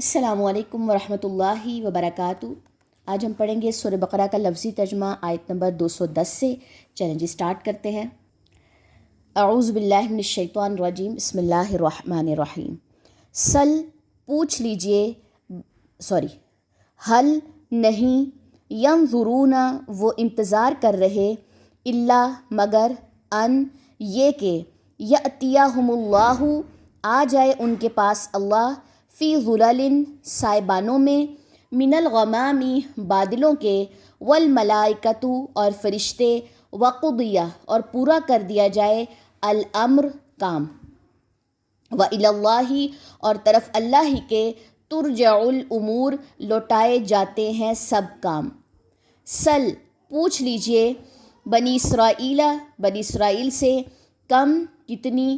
السلام علیکم ورحمۃ اللہ وبرکاتہ۔ آج ہم پڑھیں گے سورہ بقرہ کا لفظی ترجمہ آیت نمبر 210 سے۔ چلیں جی سٹارٹ کرتے ہیں۔ اعوذ باللہ من الشیطان الرجیم، بسم اللہ الرحمن الرحیم۔ پوچھ لیجئے، حل نہیں، ینظرون وہ انتظار کر رہے، الا مگر، ان یہ کہ، یأتیہم اللہ آ جائے ان کے پاس اللہ، فی ظلل سائبانوں میں، من الغمام بادلوں کے، والملائکۃ اور فرشتے، وقضیہ اور پورا کر دیا جائے، الامر کام، وإلی اللہ اور طرف اللہ ہی کے، ترجع الامور لوٹائے جاتے ہیں سب کام۔ پوچھ لیجئے، بنی اسرائیل سے، کم کتنی،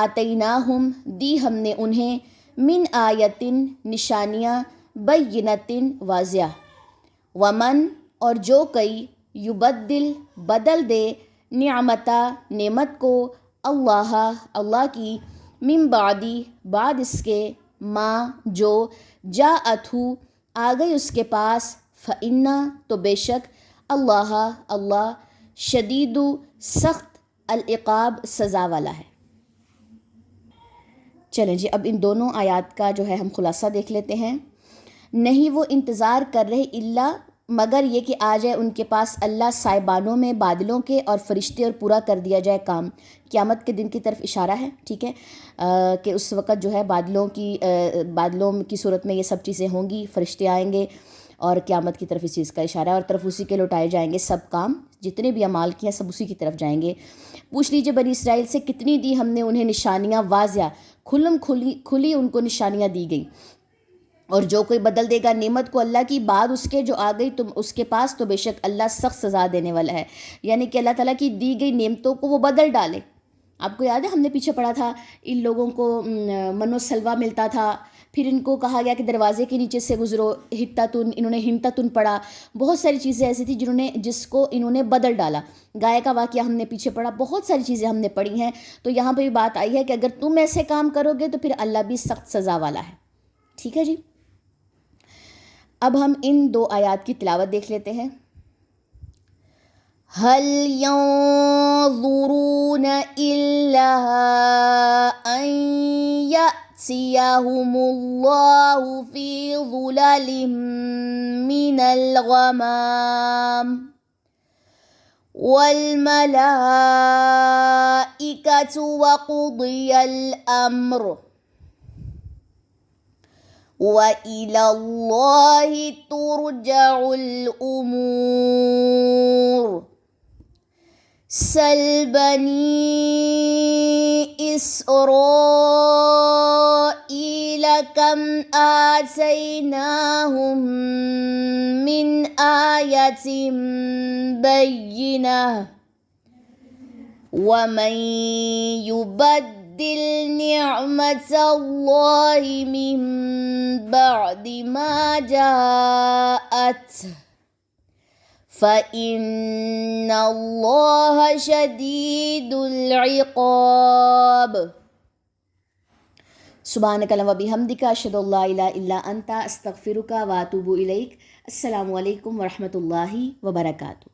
آتیناہم دی ہم نے انہیں، من آیتن نشانیاں، بینتن واضح، ومن اور جو کئی، یبدل بدل دے، نعمت کو، اللہ کی، من بعدی بعد اس کے، ما جو، جاءتہ آ گئی اس کے پاس، فإنہ تو بے شک، اللہ شدید سخت، العقاب سزا والا ہے۔ چلیں جی اب ان دونوں آیات کا جو ہے ہم خلاصہ دیکھ لیتے ہیں۔ نہیں وہ انتظار کر رہے الا مگر یہ کہ آ جائے ان کے پاس اللہ سائبانوں میں بادلوں کے اور فرشتے، اور پورا کر دیا جائے کام۔ قیامت کے دن کی طرف اشارہ ہے، ٹھیک ہے، کہ اس وقت جو ہے بادلوں کی صورت میں یہ سب چیزیں ہوں گی، فرشتے آئیں گے، اور قیامت کی طرف اس چیز کا اشارہ ہے، اور طرف اسی کے لوٹائے جائیں گے سب کام، جتنے بھی اعمال کیے ہیں سب اسی کی طرف جائیں گے۔ پوچھ لیجئے بنی اسرائیل سے، کتنی دی ہم نے انہیں نشانیاں، واضح کھلی ان کو نشانیاں دی گئی، اور جو کوئی بدل دے گا نعمت کو اللہ کی بعد اس کے جو آ گئی تم اس کے پاس، تو بے شک اللہ سخت سزا دینے والا ہے۔ یعنی کہ اللہ تعالیٰ کی دی گئی نعمتوں کو وہ بدل ڈالے۔ آپ کو یاد ہے ہم نے پیچھے پڑھا تھا، ان لوگوں کو من و سلوہ ملتا تھا، پھر ان کو کہا گیا کہ دروازے کے نیچے سے گزرو، انہوں نے ہنتتن پڑھا، بہت ساری چیزیں ایسی تھیں جس کو انہوں نے بدل ڈالا۔ گائے کا واقعہ ہم نے پیچھے پڑھا، بہت ساری چیزیں ہم نے پڑھی ہیں، تو یہاں پہ بھی بات آئی ہے کہ اگر تم ایسے کام کرو گے تو پھر اللہ بھی سخت سزا والا ہے، ٹھیک ہے جی۔ اب ہم ان دو آیات کی تلاوت دیکھ لیتے ہیں۔ هل ينظرون إلا أن يأتيهم الله في ظلل من الغمام والملائكة وقضي الأمر وإلى الله ترجع الأمور۔ سل بني إسرائيل كم آتيناهم من آية بينة ومن يبدل نعمة الله من بعد ما جاءته فإن الله شديد العقاب۔ سبحانک اللہم وبحمدک، اشہد ان لا الہ الا انت، استغفرک واتوب الیک۔ السلام علیکم ورحمۃ اللہ وبرکاتہ۔